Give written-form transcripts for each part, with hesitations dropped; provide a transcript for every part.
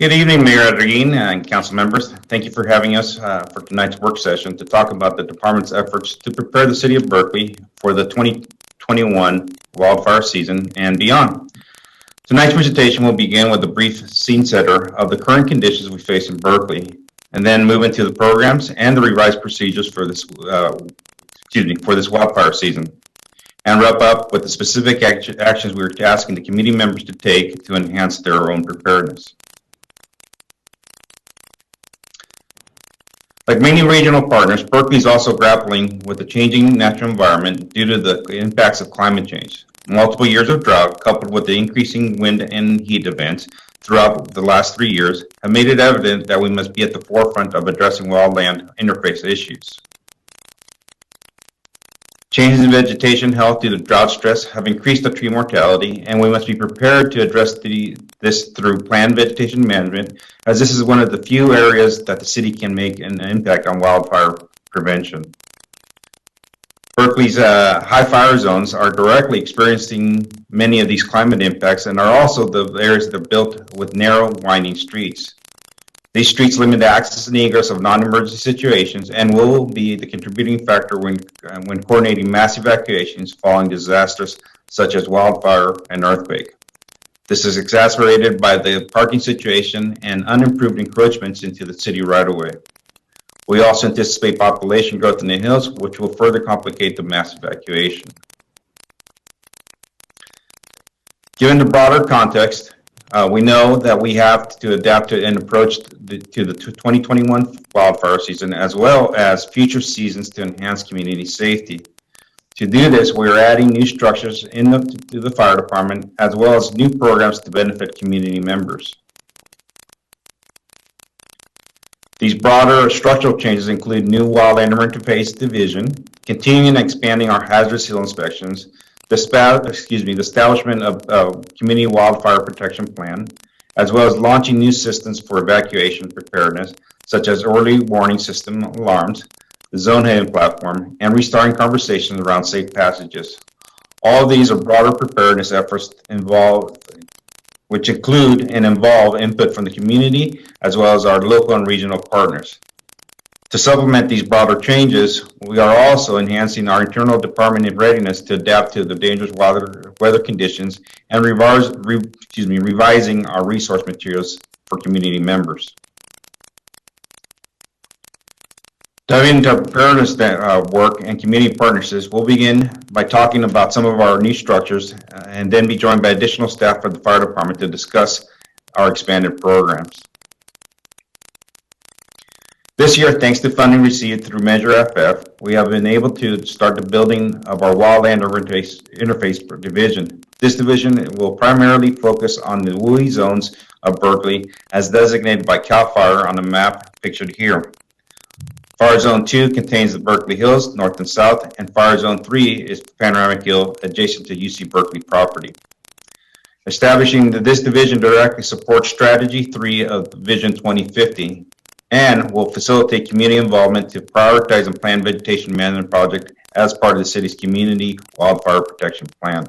Good evening, Mayor Adrien and council members. Thank you for having us for tonight's work session to talk about the department's efforts to prepare the city of Berkeley for the 2021 wildfire season and beyond. Tonight's presentation will begin with a brief scene setter of the current conditions we face in Berkeley, and then move into the programs and the revised procedures for this wildfire season, and wrap up with the specific actions we are asking the committee members to take to enhance their own preparedness. Like many regional partners, Berkeley is also grappling with the changing natural environment due to the impacts of climate change. Multiple years of drought, coupled with the increasing wind and heat events throughout the last 3 years, have made it evident that we must be at the forefront of addressing wildland interface issues. Changes in vegetation health due to drought stress have increased the tree mortality, and we must be prepared to address this through planned vegetation management, as this is one of the few areas that the city can make an impact on wildfire prevention. Berkeley's high fire zones are directly experiencing many of these climate impacts and are also the areas that are built with narrow, winding streets. These streets limit access and egress of non-emergency situations and will be the contributing factor when coordinating mass evacuations following disasters such as wildfire and earthquake. This is exacerbated by the parking situation and unimproved encroachments into the city right-of-way. We also anticipate population growth in the hills, which will further complicate the mass evacuation. Given the broader context, we know that we have to adapt to and approach to the 2021 wildfire season, as well as future seasons to enhance community safety. To do this, we are adding new structures to the fire department, as well as new programs to benefit community members. These broader structural changes include new Wildland-Urban interface division, continuing and expanding our hazardous hill inspections, the establishment of community wildfire protection plan, as well as launching new systems for evacuation preparedness, such as early warning system alarms, the zone heading platform, and restarting conversations around safe passages. All of these are broader preparedness efforts which include and involve input from the community, as well as our local and regional partners. To supplement these broader changes, we are also enhancing our internal department of readiness to adapt to the dangerous weather conditions and revising our resource materials for community members. Diving into preparedness work and community partnerships, we'll begin by talking about some of our new structures and then be joined by additional staff from the fire department to discuss our expanded programs. This year, thanks to funding received through Measure FF, we have been able to start the building of our Wildland-Urban interface division. This division will primarily focus on the WUI zones of Berkeley as designated by CAL FIRE on the map pictured here. Fire Zone 2 contains the Berkeley Hills, north and south, and Fire Zone 3 is Panoramic Hill, adjacent to UC Berkeley property. Establishing this division directly supports Strategy 3 of Vision 2050 and will facilitate community involvement to prioritize and plan vegetation management project as part of the city's community wildfire protection plan.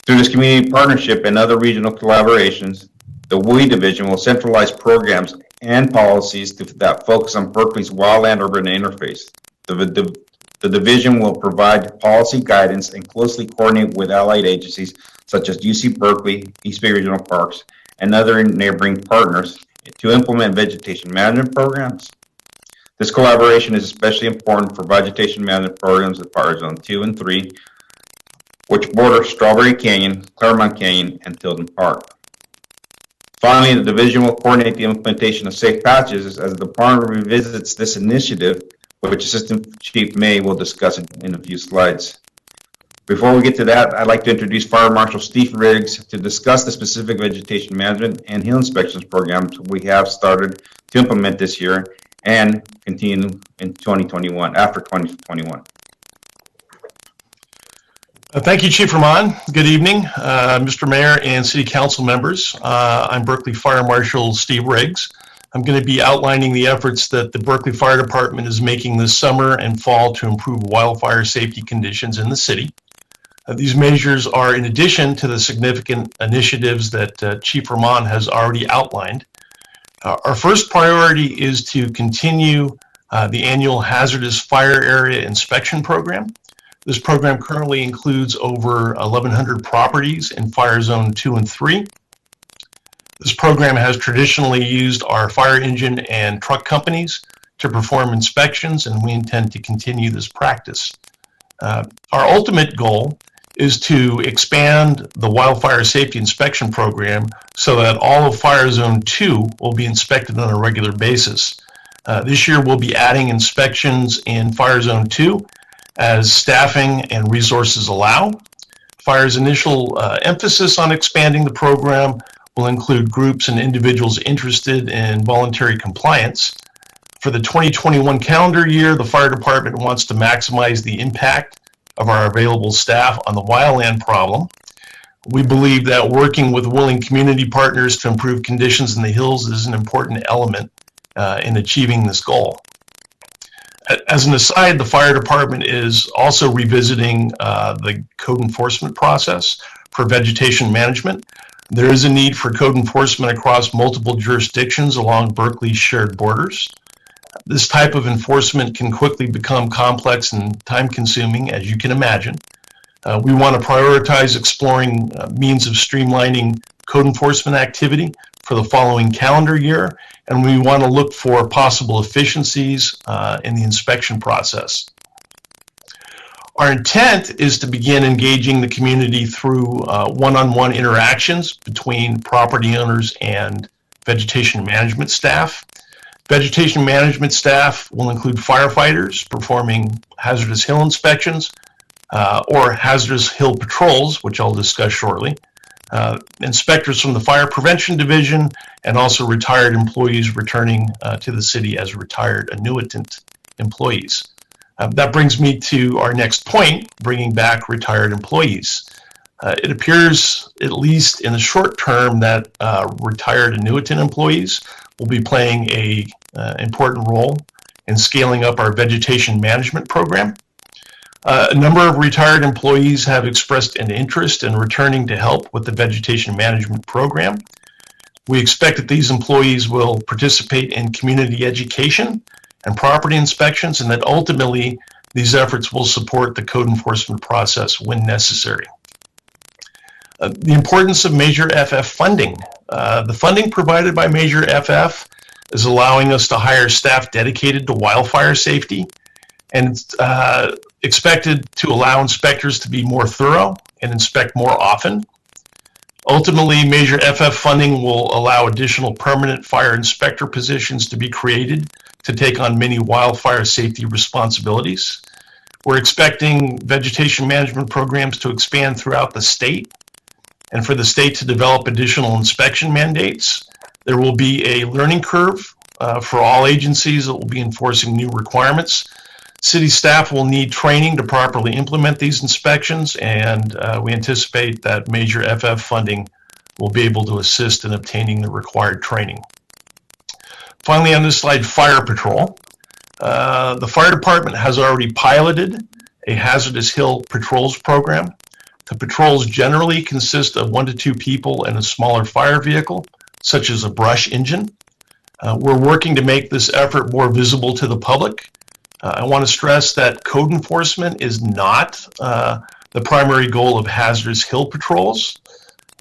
Through this community partnership and other regional collaborations, the WUI division will centralize programs and policies that focus on Berkeley's Wildland-Urban interface. The division will provide policy guidance and closely coordinate with allied agencies such as UC Berkeley, East Bay Regional Parks, and other neighboring partners to implement vegetation management programs. This collaboration is especially important for vegetation management programs at Fire Zone 2 and 3, which border Strawberry Canyon, Claremont Canyon, and Tilden Park. Finally, the division will coordinate the implementation of safe patches as the department revisits this initiative, which Assistant Chief May will discuss in a few slides. Before we get to that, I'd like to introduce Fire Marshal Steve Riggs to discuss the specific vegetation management and hill inspections programs we have started to implement this year and continue in 2021, after 2021. Thank you, Chief Rahman. Good evening, Mr. Mayor and City Council members. I'm Berkeley Fire Marshal Steve Riggs. I'm going to be outlining the efforts that the Berkeley Fire Department is making this summer and fall to improve wildfire safety conditions in the city. These measures are in addition to the significant initiatives that Chief Rahman has already outlined. Our first priority is to continue the annual Hazardous Fire Area Inspection Program. This program currently includes over 1,100 properties in Fire Zone 2 and 3. This program has traditionally used our fire engine and truck companies to perform inspections, and we intend to continue this practice. Our ultimate goal is to expand the wildfire safety inspection program so that all of Fire Zone 2 will be inspected on a regular basis. This year we'll be adding inspections in Fire Zone 2 as staffing and resources allow. Fire's initial emphasis on expanding the program will include groups and individuals interested in voluntary compliance. For the 2021 calendar year, the fire department wants to maximize the impact of our available staff on the wildland problem. We believe that working with willing community partners to improve conditions in the hills is an important element in achieving this goal. As an aside, the fire department is also revisiting the code enforcement process for vegetation management. There is a need for code enforcement across multiple jurisdictions along Berkeley's shared borders. This type of enforcement can quickly become complex and time-consuming, as you can imagine. We want to prioritize exploring means of streamlining code enforcement activity for the following calendar year, and we want to look for possible efficiencies in the inspection process. Our intent is to begin engaging the community through one-on-one interactions between property owners and vegetation management staff. Vegetation management staff will include firefighters performing hazardous hill inspections or hazardous hill patrols, which I'll discuss shortly, inspectors from the Fire Prevention Division, and also retired employees returning to the city as retired annuitant employees. That brings me to our next point, bringing back retired employees. It appears, at least in the short term, that retired annuitant employees will be playing an important role in scaling up our vegetation management program. A number of retired employees have expressed an interest in returning to help with the vegetation management program. We expect that these employees will participate in community education and property inspections, and that ultimately these efforts will support the code enforcement process when necessary. The importance of Measure FF funding. The funding provided by Measure FF is allowing us to hire staff dedicated to wildfire safety, and expected to allow inspectors to be more thorough and inspect more often. Ultimately, Measure FF funding will allow additional permanent fire inspector positions to be created to take on many wildfire safety responsibilities. We're expecting vegetation management programs to expand throughout the state, and for the state to develop additional inspection mandates. There will be a learning curve for all agencies that will be enforcing new requirements. City staff will need training to properly implement these inspections, and we anticipate that Measure FF funding will be able to assist in obtaining the required training. Finally, on this slide, Fire Patrol. The fire department has already piloted a hazardous hill patrols program. The patrols generally consist of 1 to 2 people in a smaller fire vehicle, such as a brush engine. We're working to make this effort more visible to the public. I want to stress that code enforcement is not the primary goal of hazardous hill patrols.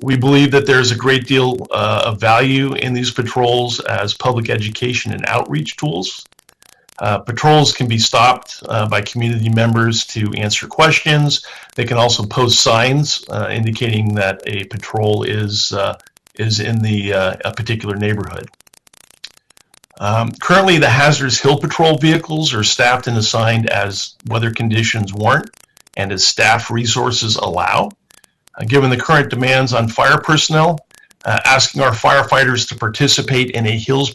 We believe that there's a great deal of value in these patrols as public education and outreach tools. Patrols can be stopped by community members to answer questions. They can also post signs indicating that a patrol is in a particular neighborhood. Currently, the hazardous hill patrol vehicles are staffed and assigned as weather conditions warrant and as staff resources allow. Given the current demands on fire personnel, asking our firefighters to participate in a hills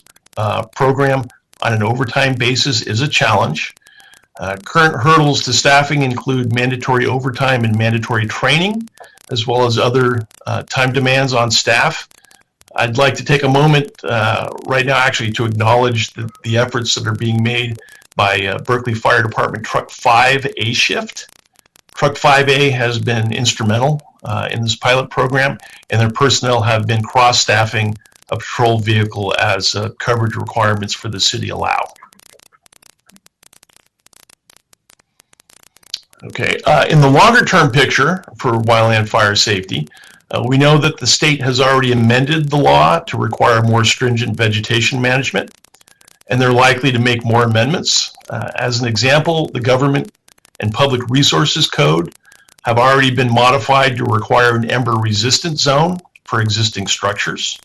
program on an overtime basis is a challenge. Current hurdles to staffing include mandatory overtime and mandatory training, as well as other time demands on staff. I'd like to take a moment right now actually to acknowledge the efforts that are being made by Berkeley Fire Department Truck 5 A Shift Truck 5A has been instrumental in this pilot program, and their personnel have been cross-staffing a patrol vehicle as coverage requirements for the city allow. Okay, in the longer-term picture for wildland fire safety, we know that the state has already amended the law to require more stringent vegetation management, and they're likely to make more amendments. As an example, the Government and Public Resources Code have already been modified to require an ember-resistant zone for existing structures.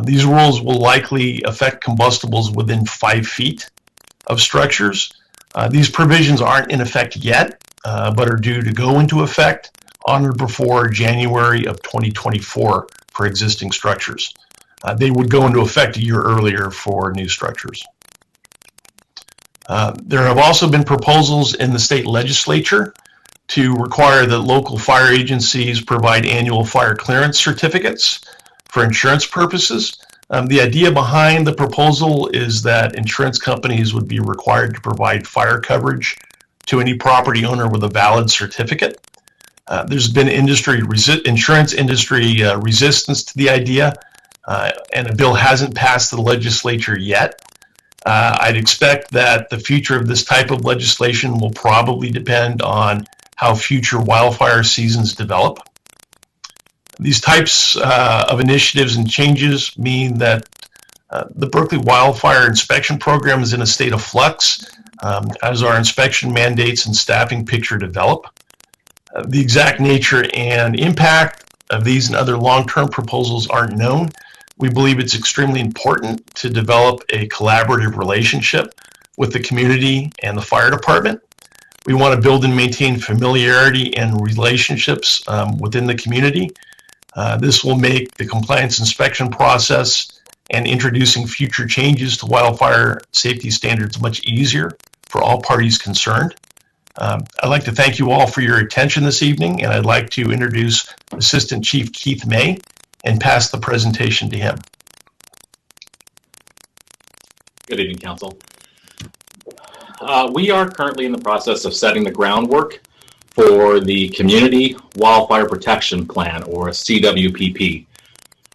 These rules will likely affect combustibles within 5 feet of structures. These provisions aren't in effect yet, but are due to go into effect on or before January of 2024 for existing structures. They would go into effect a year earlier for new structures. There have also been proposals in the state legislature to require that local fire agencies provide annual fire clearance certificates for insurance purposes. The idea behind the proposal is that insurance companies would be required to provide fire coverage to any property owner with a valid certificate. There's been insurance industry resistance to the idea, and a bill hasn't passed the legislature yet. I'd expect that the future of this type of legislation will probably depend on how future wildfire seasons develop. These types of initiatives and changes mean that the Berkeley Wildfire Inspection Program is in a state of flux as our inspection mandates and staffing picture develop. The exact nature and impact of these and other long-term proposals aren't known. We believe it's extremely important to develop a collaborative relationship with the community and the fire department. We want to build and maintain familiarity and relationships within the community. This will make the compliance inspection process and introducing future changes to wildfire safety standards much easier for all parties concerned. I'd like to thank you all for your attention this evening, and I'd like to introduce Assistant Chief Keith May and pass the presentation to him. Good evening, Council. We are currently in the process of setting the groundwork for the Community Wildfire Protection Plan, or a CWPP.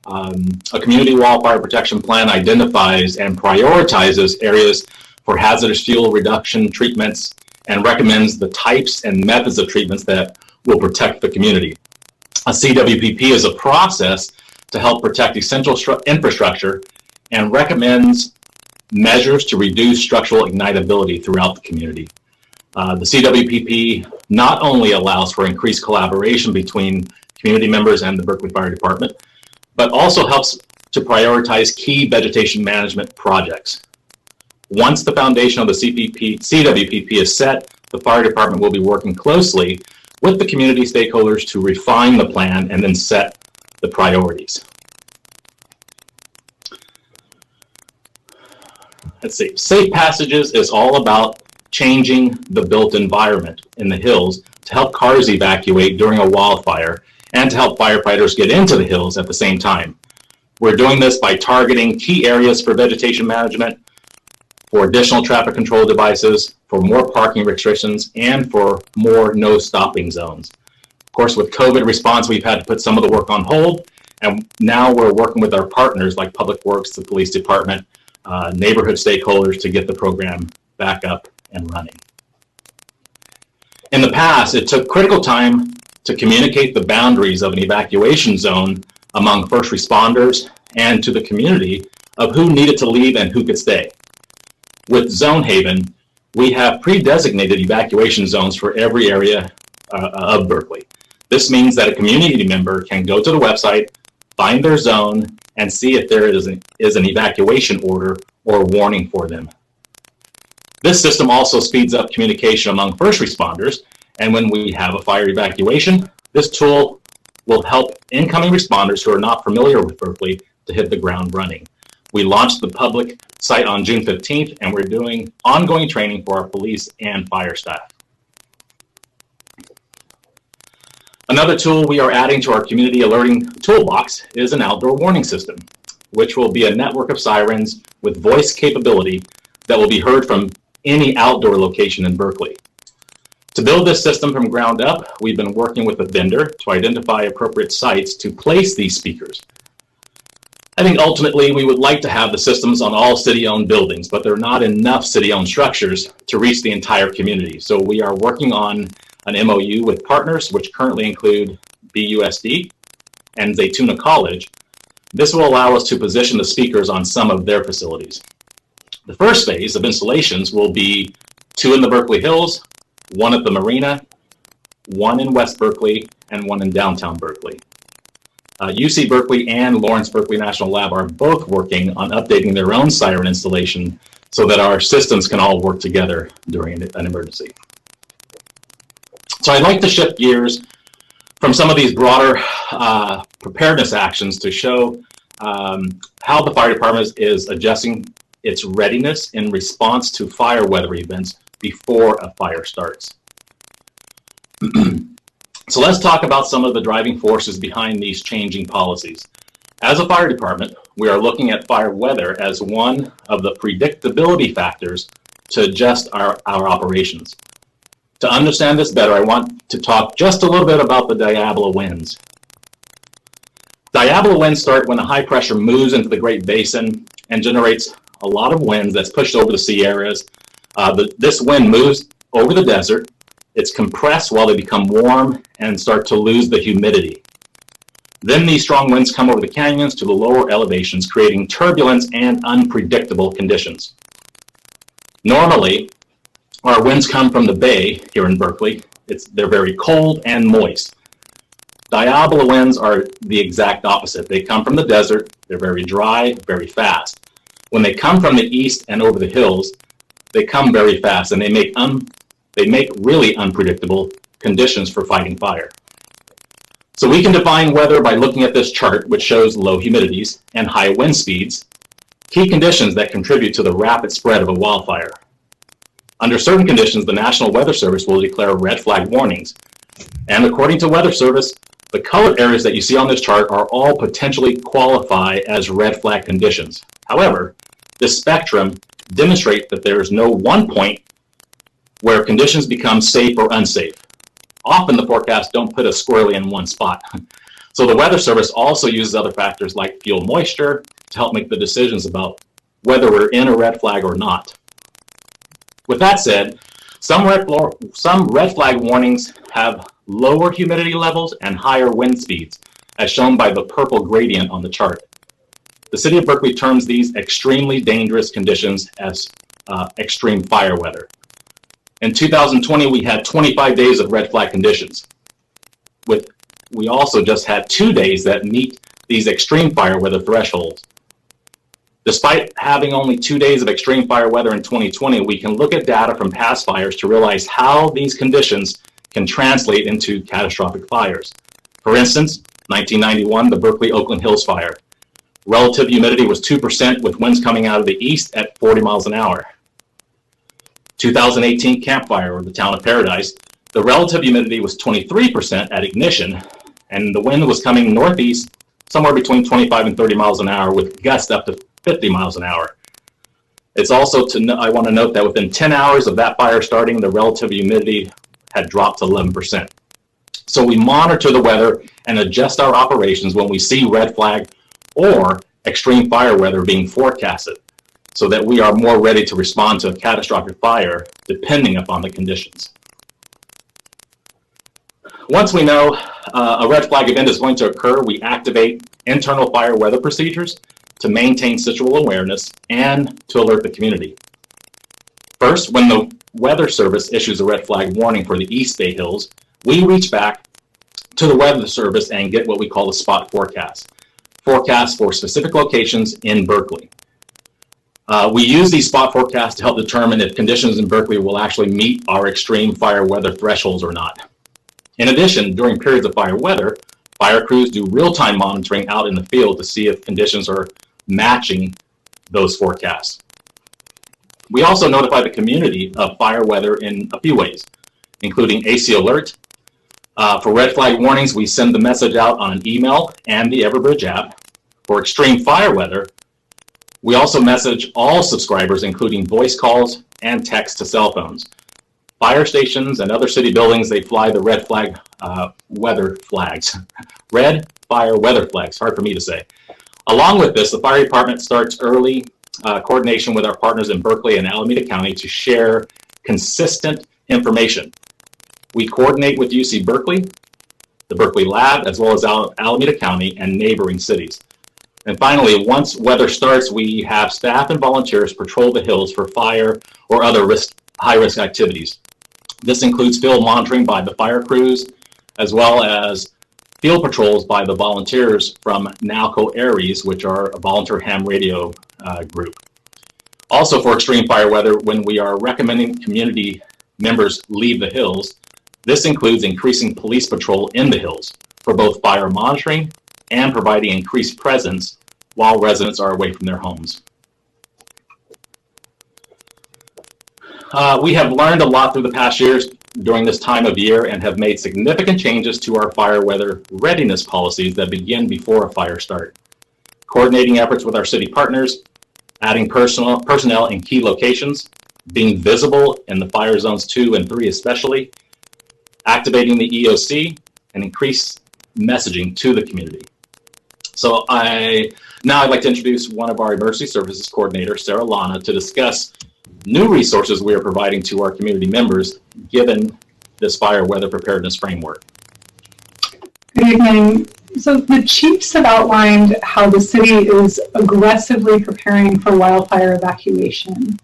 A Community Wildfire Protection Plan identifies and prioritizes areas for hazardous fuel reduction treatments and recommends the types and methods of treatments that will protect the community. A CWPP is a process to help protect essential infrastructure and recommends measures to reduce structural ignitability throughout the community. The CWPP not only allows for increased collaboration between community members and the Berkeley Fire Department, but also helps to prioritize key vegetation management projects. Once the foundation of the CWPP is set, the fire department will be working closely with the community stakeholders to refine the plan and then set the priorities. Let's see. Safe Passages is all about changing the built environment in the hills to help cars evacuate during a wildfire and to help firefighters get into the hills at the same time. We're doing this by targeting key areas for vegetation management, for additional traffic control devices, for more parking restrictions, and for more no stopping zones. Of course, with COVID response, we've had to put some of the work on hold, and now we're working with our partners like Public Works, the police department, neighborhood stakeholders to get the program back up and running. In the past, it took critical time to communicate the boundaries of an evacuation zone among first responders and to the community of who needed to leave and who could stay. With Zone Haven, we have pre-designated evacuation zones for every area of Berkeley. This means that a community member can go to the website, find their zone, and see if there is an evacuation order or warning for them. This system also speeds up communication among first responders, and when we have a fire evacuation, this tool will help incoming responders who are not familiar with Berkeley to hit the ground running. We launched the public site on June 15th, and we're doing ongoing training for our police and fire staff. Another tool we are adding to our community alerting toolbox is an outdoor warning system, which will be a network of sirens with voice capability that will be heard from any outdoor location in Berkeley. To build this system from ground up, we've been working with a vendor to identify appropriate sites to place these speakers. I think ultimately we would like to have the systems on all city-owned buildings, but there are not enough city-owned structures to reach the entire community. So we are working on an MOU with partners, which currently include BUSD and Zaytuna College. This will allow us to position the speakers on some of their facilities. The first phase of installations will be 2 in the Berkeley Hills, 1 at the Marina, 1 in West Berkeley, and 1 in downtown Berkeley. UC Berkeley and Lawrence Berkeley National Lab are both working on updating their own siren installation so that our systems can all work together during an emergency. So I'd like to shift gears from some of these broader preparedness actions to show how the fire department is adjusting its readiness in response to fire weather events before a fire starts. So let's talk about some of the driving forces behind these changing policies. As a fire department, we are looking at fire weather as one of the predictability factors to adjust our operations. To understand this better, I want to talk just a little bit about the diabola winds. Diabola winds start when a high pressure moves into the Great Basin and generates a lot of winds that's pushed over the Sierras. This wind moves over the desert. It's compressed while they become warm and start to lose the humidity. Then these strong winds come over the canyons to the lower elevations, creating turbulence and unpredictable conditions. Normally, our winds come from the bay here in Berkeley. They're very cold and moist. Diabola winds are the exact opposite. They come from the desert. They're very dry, very fast. When they come from the east and over the hills, they come very fast, and they make really unpredictable conditions for fighting fire. So we can define weather by looking at this chart, which shows low humidities and high wind speeds, key conditions that contribute to the rapid spread of a wildfire. Under certain conditions, the National Weather Service will declare red flag warnings. And according to Weather Service, the colored areas that you see on this chart are all potentially qualify as red flag conditions. However, this spectrum demonstrates that there is no one point where conditions become safe or unsafe. Often the forecasts don't put us squarely in one spot. So the Weather Service also uses other factors like fuel moisture to help make the decisions about whether we're in a red flag or not. With that said, some red flag warnings have lower humidity levels and higher wind speeds, as shown by the purple gradient on the chart. The city of Berkeley terms these extremely dangerous conditions as extreme fire weather. In 2020, we had 25 days of red flag conditions. We also just had 2 days that meet these extreme fire weather thresholds. Despite having only 2 days of extreme fire weather in 2020, we can look at data from past fires to realize how these conditions can translate into catastrophic fires. For instance, 1991, the Berkeley Oakland Hills fire. Relative humidity was 2% with winds coming out of the east at 40 miles an hour. 2018 Camp Fire, or the town of Paradise, the relative humidity was 23% at ignition, and the wind was coming northeast somewhere between 25 and 30 miles an hour with gusts up to 50 miles an hour. It's also I want to note that within 10 hours of that fire starting, the relative humidity had dropped to 11%. So we monitor the weather and adjust our operations when we see red flag or extreme fire weather being forecasted, so that we are more ready to respond to a catastrophic fire depending upon the conditions. Once we know a red flag event is going to occur, we activate internal fire weather procedures to maintain situational awareness and to alert the community. First, when the Weather Service issues a red flag warning for the East Bay Hills, we reach back to the Weather Service and get what we call a spot forecast for specific locations in Berkeley. We use these spot forecasts to help determine if conditions in Berkeley will actually meet our extreme fire weather thresholds or not. In addition, during periods of fire weather, fire crews do real-time monitoring out in the field to see if conditions are matching those forecasts. We also notify the community of fire weather in a few ways, including AC Alert. For red flag warnings, we send the message out on an email and the Everbridge app. For extreme fire weather, we also message all subscribers, including voice calls and text to cell phones. Fire stations and other city buildings, they fly the red flag weather flags. Red fire weather flags, hard for me to say. Along with this, the fire department starts early coordination with our partners in Berkeley and Alameda County to share consistent information. We coordinate with UC Berkeley, the Berkeley Lab, as well as Alameda County and neighboring cities. And finally, once weather starts, we have staff and volunteers patrol the hills for fire or other high-risk activities. This includes field monitoring by the fire crews, as well as field patrols by the volunteers from NALCO ARES, which are a volunteer ham radio group. Also, for extreme fire weather, when we are recommending community members leave the hills, this includes increasing police patrol in the hills for both fire monitoring and providing increased presence while residents are away from their homes. We have learned a lot through the past years during this time of year and have made significant changes to our fire weather readiness policies that begin before a fire start. Coordinating efforts with our city partners, adding personnel in key locations, being visible in the fire zones 2 and 3 especially, activating the EOC, and increased messaging to the community. So now I'd like to introduce one of our emergency services coordinators, Sarah Lana, to discuss new resources we are providing to our community members given this fire weather preparedness framework. Good evening. So the chiefs have outlined how the city is aggressively preparing for wildfire evacuation.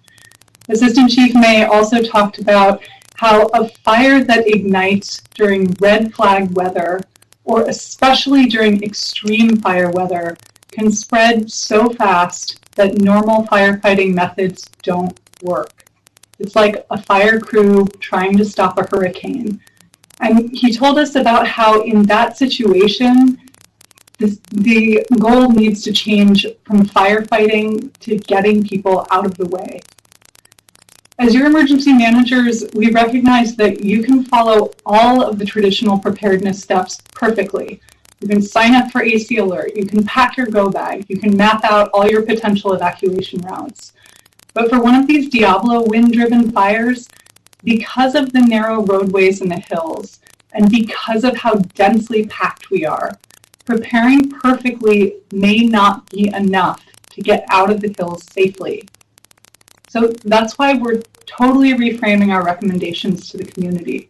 Assistant Chief May also talked about how a fire that ignites during red flag weather, or especially during extreme fire weather, can spread so fast that normal firefighting methods don't work. It's like a fire crew trying to stop a hurricane. And he told us about how in that situation, the goal needs to change from firefighting to getting people out of the way. As your emergency managers, we recognize that you can follow all of the traditional preparedness steps perfectly. You can sign up for AC Alert, you can pack your go bag, you can map out all your potential evacuation routes. But for one of these Diablo wind-driven fires, because of the narrow roadways in the hills, and because of how densely packed we are, preparing perfectly may not be enough to get out of the hills safely. So that's why we're totally reframing our recommendations to the community.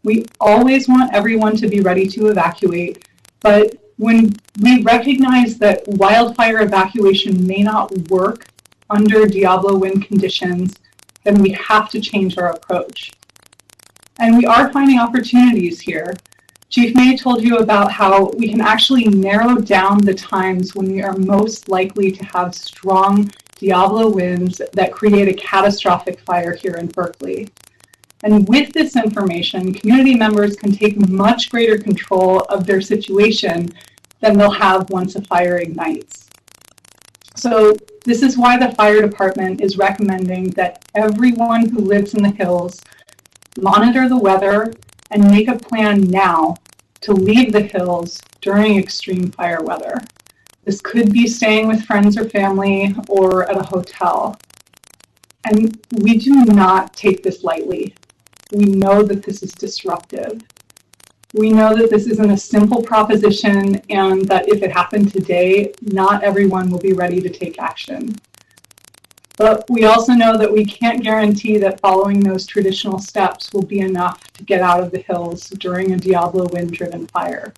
We always want everyone to be ready to evacuate, but when we recognize that wildfire evacuation may not work under Diablo wind conditions, then we have to change our approach. And we are finding opportunities here. Chief May told you about how we can actually narrow down the times when we are most likely to have strong Diablo winds that create a catastrophic fire here in Berkeley. And with this information, community members can take much greater control of their situation than they'll have once a fire ignites. So this is why the fire department is recommending that everyone who lives in the hills monitor the weather and make a plan now to leave the hills during extreme fire weather. This could be staying with friends or family or at a hotel. And we do not take this lightly. We know that this is disruptive. We know that this isn't a simple proposition and that if it happened today, not everyone will be ready to take action. But we also know that we can't guarantee that following those traditional steps will be enough to get out of the hills during a Diablo wind-driven fire.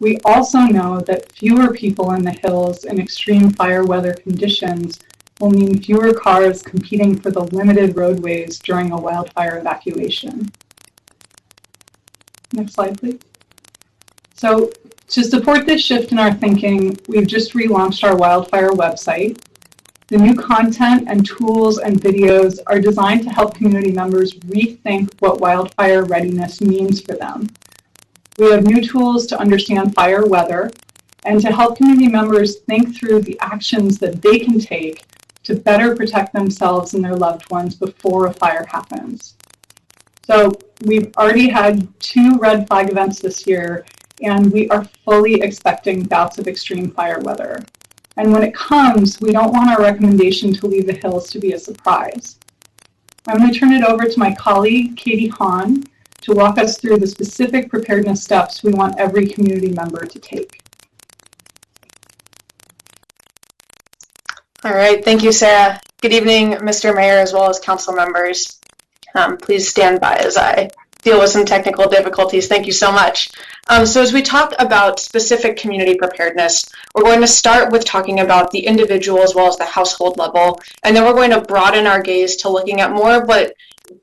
We also know that fewer people in the hills in extreme fire weather conditions will mean fewer cars competing for the limited roadways during a wildfire evacuation. Next slide, please. So to support this shift in our thinking, we've just relaunched our wildfire website. The new content and tools and videos are designed to help community members rethink what wildfire readiness means for them. We have new tools to understand fire weather and to help community members think through the actions that they can take to better protect themselves and their loved ones before a fire happens. So we've already had 2 red flag events this year, and we are fully expecting bouts of extreme fire weather. And when it comes, we don't want our recommendation to leave the hills to be a surprise. I'm going to turn it over to my colleague, Katie Hahn, to walk us through the specific preparedness steps we want every community member to take. All right, thank you, Sarah. Good evening, Mr. Mayor, as well as council members. Please stand by as I deal with some technical difficulties. Thank you so much. So as we talk about specific community preparedness, we're going to start with talking about the individual as well as the household level, and then we're going to broaden our gaze to looking at more of what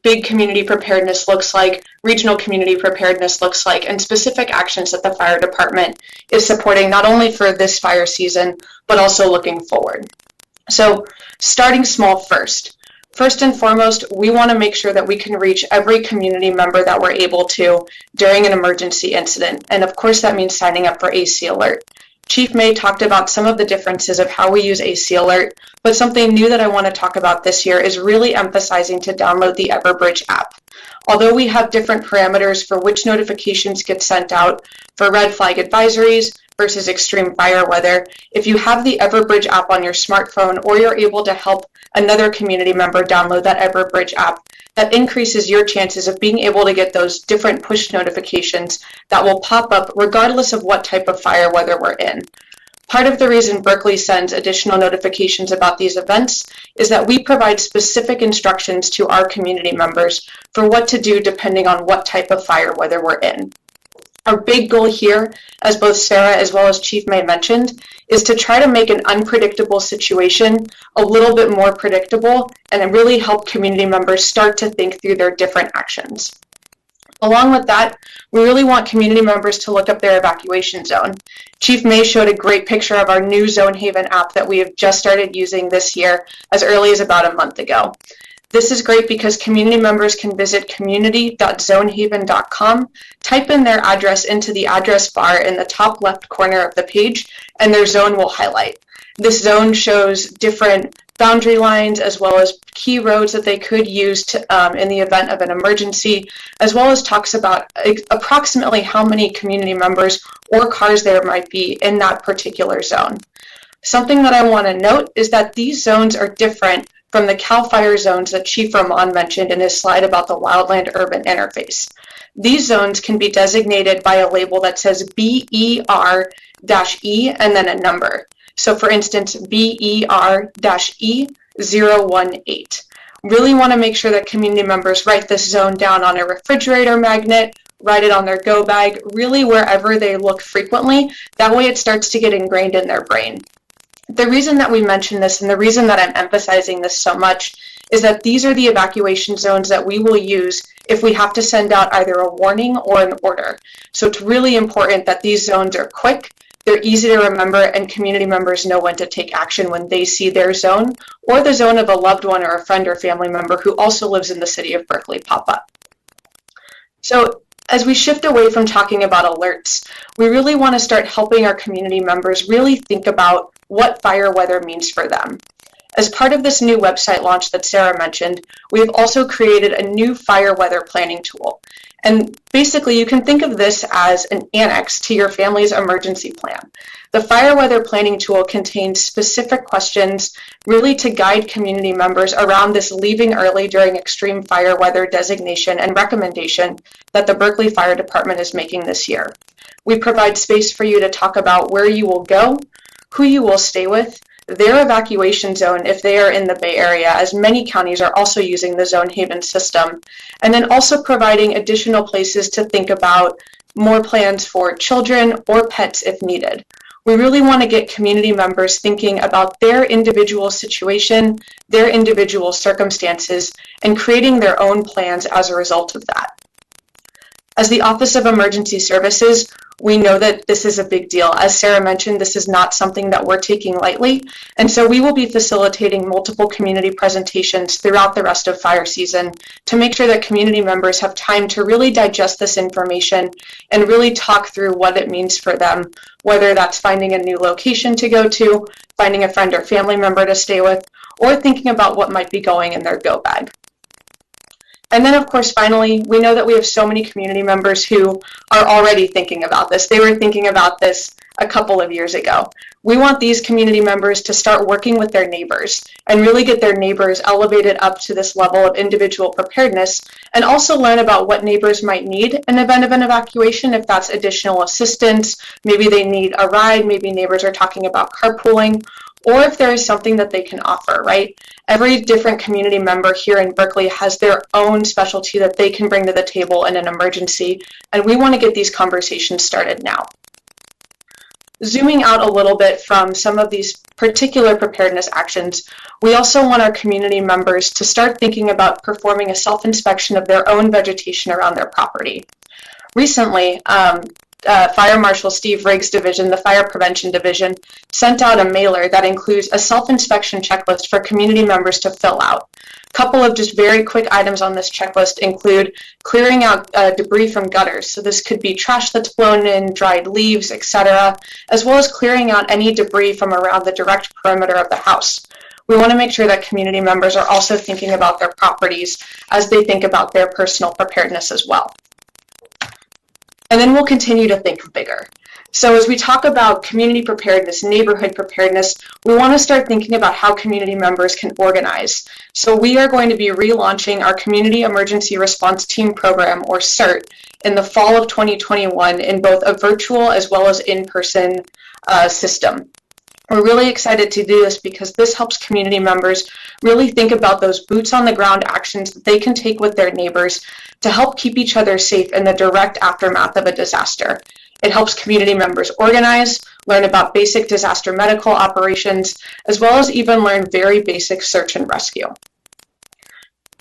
big community preparedness looks like, regional community preparedness looks like, and specific actions that the fire department is supporting not only for this fire season, but also looking forward. So starting small first. First and foremost, we want to make sure that we can reach every community member that we're able to during an emergency incident. And of course, that means signing up for AC Alert. Chief May talked about some of the differences of how we use AC Alert, but something new that I want to talk about this year is really emphasizing to download the Everbridge app. Although we have different parameters for which notifications get sent out for red flag advisories versus extreme fire weather, if you have the Everbridge app on your smartphone or you're able to help another community member download that Everbridge app, that increases your chances of being able to get those different push notifications that will pop up regardless of what type of fire weather we're in. Part of the reason Berkeley sends additional notifications about these events is that we provide specific instructions to our community members for what to do depending on what type of fire weather we're in. Our big goal here, as both Sarah as well as Chief May mentioned, is to try to make an unpredictable situation a little bit more predictable and really help community members start to think through their different actions. Along with that, we really want community members to look up their evacuation zone. Chief May showed a great picture of our new Zone Haven app that we have just started using this year as early as about a month ago. This is great because community members can visit community.zonehaven.com, type in their address into the address bar in the top left corner of the page, and their zone will highlight. This zone shows different boundary lines as well as key roads that they could use to, in the event of an emergency, as well as talks about approximately how many community members or cars there might be in that particular zone. Something that I want to note is that these zones are different from the CAL FIRE zones that Chief Ramon mentioned in his slide about the Wildland-Urban interface. These zones can be designated by a label that says BER-E and then a number. So for instance, BER-E018. Really want to make sure that community members write this zone down on a refrigerator magnet, write it on their go bag, really wherever they look frequently. That way it starts to get ingrained in their brain. The reason that we mention this and the reason that I'm emphasizing this so much is that these are the evacuation zones that we will use if we have to send out either a warning or an order. So it's really important that these zones are quick, they're easy to remember, and community members know when to take action when they see their zone or the zone of a loved one or a friend or family member who also lives in the city of Berkeley pop up. So as we shift away from talking about alerts, we really want to start helping our community members really think about what fire weather means for them. As part of this new website launch that Sarah mentioned, we have also created a new fire weather planning tool. And basically, you can think of this as an annex to your family's emergency plan. The fire weather planning tool contains specific questions really to guide community members around this leaving early during extreme fire weather designation and recommendation that the Berkeley Fire Department is making this year. We provide space for you to talk about where you will go, who you will stay with, their evacuation zone if they are in the Bay Area, as many counties are also using the Zone Haven system, and then also providing additional places to think about more plans for children or pets if needed. We really want to get community members thinking about their individual situation, their individual circumstances, and creating their own plans as a result of that. As the Office of Emergency Services, we know that this is a big deal. As Sarah mentioned, this is not something that we're taking lightly, and so we will be facilitating multiple community presentations throughout the rest of fire season to make sure that community members have time to really digest this information and really talk through what it means for them, whether that's finding a new location to go to, finding a friend or family member to stay with, or thinking about what might be going in their go bag. And then, of course, finally, we know that we have so many community members who are already thinking about this. They were thinking about this a couple of years ago. We want these community members to start working with their neighbors and really get their neighbors elevated up to this level of individual preparedness, and also learn about what neighbors might need in the event of an evacuation, if that's additional assistance, maybe they need a ride, maybe neighbors are talking about carpooling, or if there is something that they can offer, right? Every different community member here in Berkeley has their own specialty that they can bring to the table in an emergency, and we want to get these conversations started now. Zooming out a little bit from some of these particular preparedness actions, we also want our community members to start thinking about performing a self-inspection of their own vegetation around their property. Recently, Fire Marshal Steve Riggs' division, the Fire Prevention Division, sent out a mailer that includes a self-inspection checklist for community members to fill out. A couple of just very quick items on this checklist include clearing out debris from gutters. So this could be trash that's blown in, dried leaves, etc., as well as clearing out any debris from around the direct perimeter of the house. We want to make sure that community members are also thinking about their properties as they think about their personal preparedness as well. And then we'll continue to think bigger. So as we talk about community preparedness, neighborhood preparedness, we want to start thinking about how community members can organize. So we are going to be relaunching our Community Emergency Response Team program, or CERT, in the fall of 2021 in both a virtual as well as in-person system. We're really excited to do this because this helps community members really think about those boots on the ground actions that they can take with their neighbors to help keep each other safe in the direct aftermath of a disaster. It helps community members organize, learn about basic disaster medical operations, as well as even learn very basic search and rescue.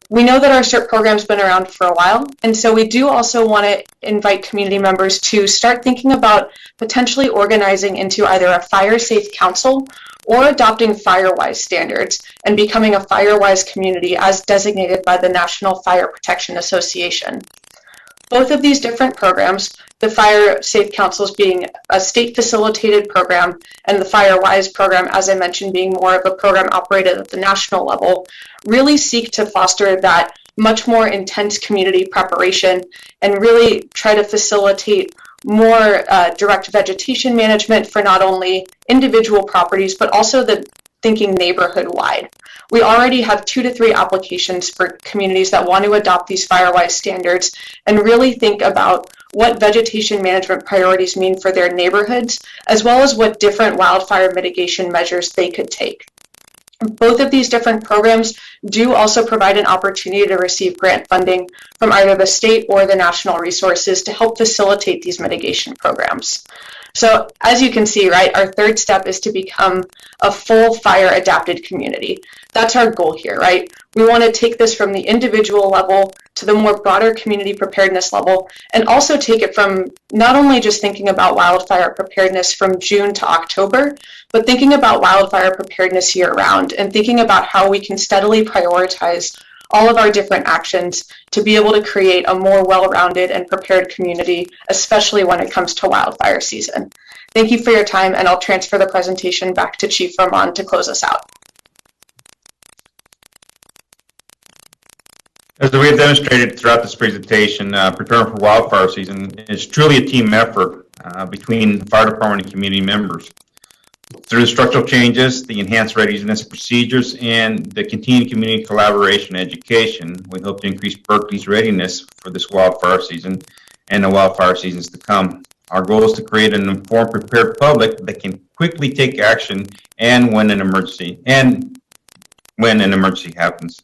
We know that our CERT program's been around for a while, and so we do also want to invite community members to start thinking about potentially organizing into either a fire safe council or adopting FireWise standards and becoming a FireWise community as designated by the National Fire Protection Association. Both of these different programs, the Fire Safe Councils being a state-facilitated program and the FireWise program, as I mentioned, being more of a program operated at the national level, really seek to foster that much more intense community preparation and really try to facilitate more direct vegetation management for not only individual properties, but also the thinking neighborhood-wide. We already have 2 to 3 applications for communities that want to adopt these FireWise standards and really think about what vegetation management priorities mean for their neighborhoods, as well as what different wildfire mitigation measures they could take. Both of these different programs do also provide an opportunity to receive grant funding from either the state or the national resources to help facilitate these mitigation programs. So as you can see, right, our third step is to become a full fire adapted community. That's our goal here, right? We want to take this from the individual level to the more broader community preparedness level, and also take it from not only just thinking about wildfire preparedness from June to October, but thinking about wildfire preparedness year round and thinking about how we can steadily prioritize all of our different actions to be able to create a more well-rounded and prepared community, especially when it comes to wildfire season. Thank you for your time, and I'll transfer the presentation back to Chief Ramon to close us out. As we have demonstrated throughout this presentation, preparing for wildfire season is truly a team effort between the fire department and community members. Through the structural changes, the enhanced readiness procedures, and the continued community collaboration and education, we hope to increase Berkeley's readiness for this wildfire season and the wildfire seasons to come. Our goal is to create an informed, prepared public that can quickly take action when an emergency happens.